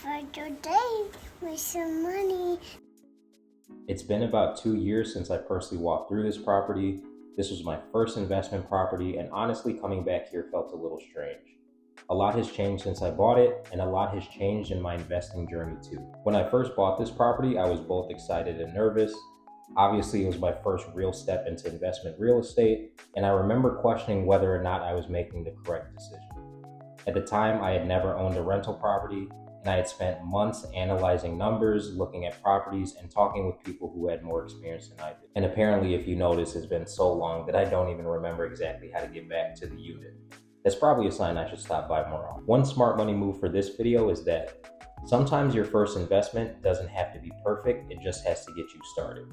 for today with some money. It's been about 2 years since I personally walked through this property. This was my first investment property, and honestly, coming back here felt a little strange. A lot has changed since I bought it, and a lot has changed in my investing journey too. When I first bought this property, I was both excited and nervous. Obviously, it was my first real step into investment real estate, and I remember questioning whether or not I was making the correct decision. At the time, I had never owned a rental property, and I had spent months analyzing numbers, looking at properties, and talking with people who had more experience than I did. And apparently, if you notice, it's been so long that I don't even remember exactly how to get back to the unit. That's probably a sign I should stop by more often. One smart money move for this video is that sometimes your first investment doesn't have to be perfect, it just has to get you started.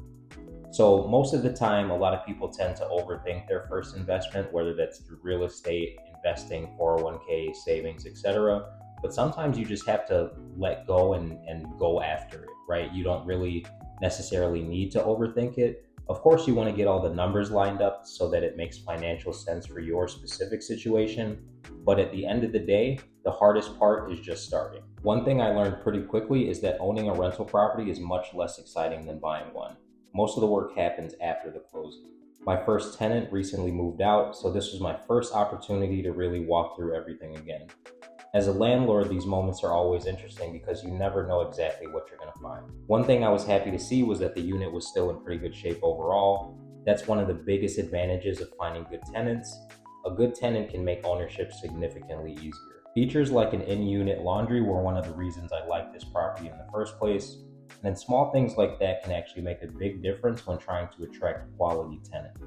So most of the time, a lot of people tend to overthink their first investment, whether that's through real estate, investing, 401k, savings, etc. But sometimes you just have to let go and go after it, right? You don't really necessarily need to overthink it. Of course, you want to get all the numbers lined up so that it makes financial sense for your specific situation. But at the end of the day, the hardest part is just starting. One thing I learned pretty quickly is that owning a rental property is much less exciting than buying one. Most of the work happens after the closing. My first tenant recently moved out, so this was my first opportunity to really walk through everything again. As a landlord, these moments are always interesting because you never know exactly what you're going to find. One thing I was happy to see was that the unit was still in pretty good shape overall. That's one of the biggest advantages of finding good tenants. A good tenant can make ownership significantly easier. Features like an in-unit laundry were one of the reasons I liked this property in the first place. And then small things like that can actually make a big difference when trying to attract a quality tenant.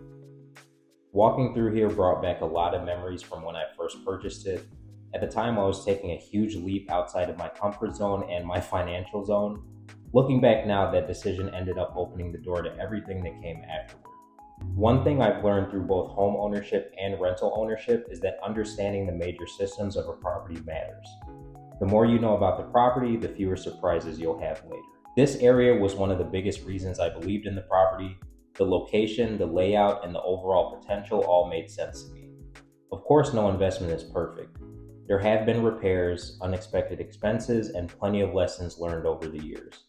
Walking through here brought back a lot of memories from when I first purchased it. At the time, I was taking a huge leap outside of my comfort zone and my financial zone. Looking back now, that decision ended up opening the door to everything that came afterward. One thing I've learned through both home ownership and rental ownership is that understanding the major systems of a property matters. The more you know about the property, the fewer surprises you'll have later. This area was one of the biggest reasons I believed in the property. The location, the layout, and the overall potential all made sense to me. Of course, no investment is perfect. There have been repairs, unexpected expenses, and plenty of lessons learned over the years.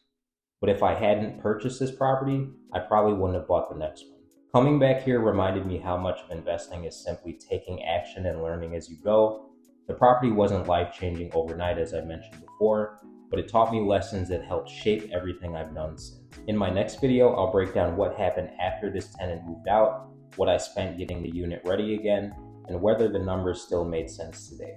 But if I hadn't purchased this property, I probably wouldn't have bought the next one. Coming back here reminded me how much of investing is simply taking action and learning as you go. The property wasn't life-changing overnight, as I mentioned before, but it taught me lessons that helped shape everything I've done since. In my next video, I'll break down what happened after this tenant moved out, what I spent getting the unit ready again, and whether the numbers still made sense today.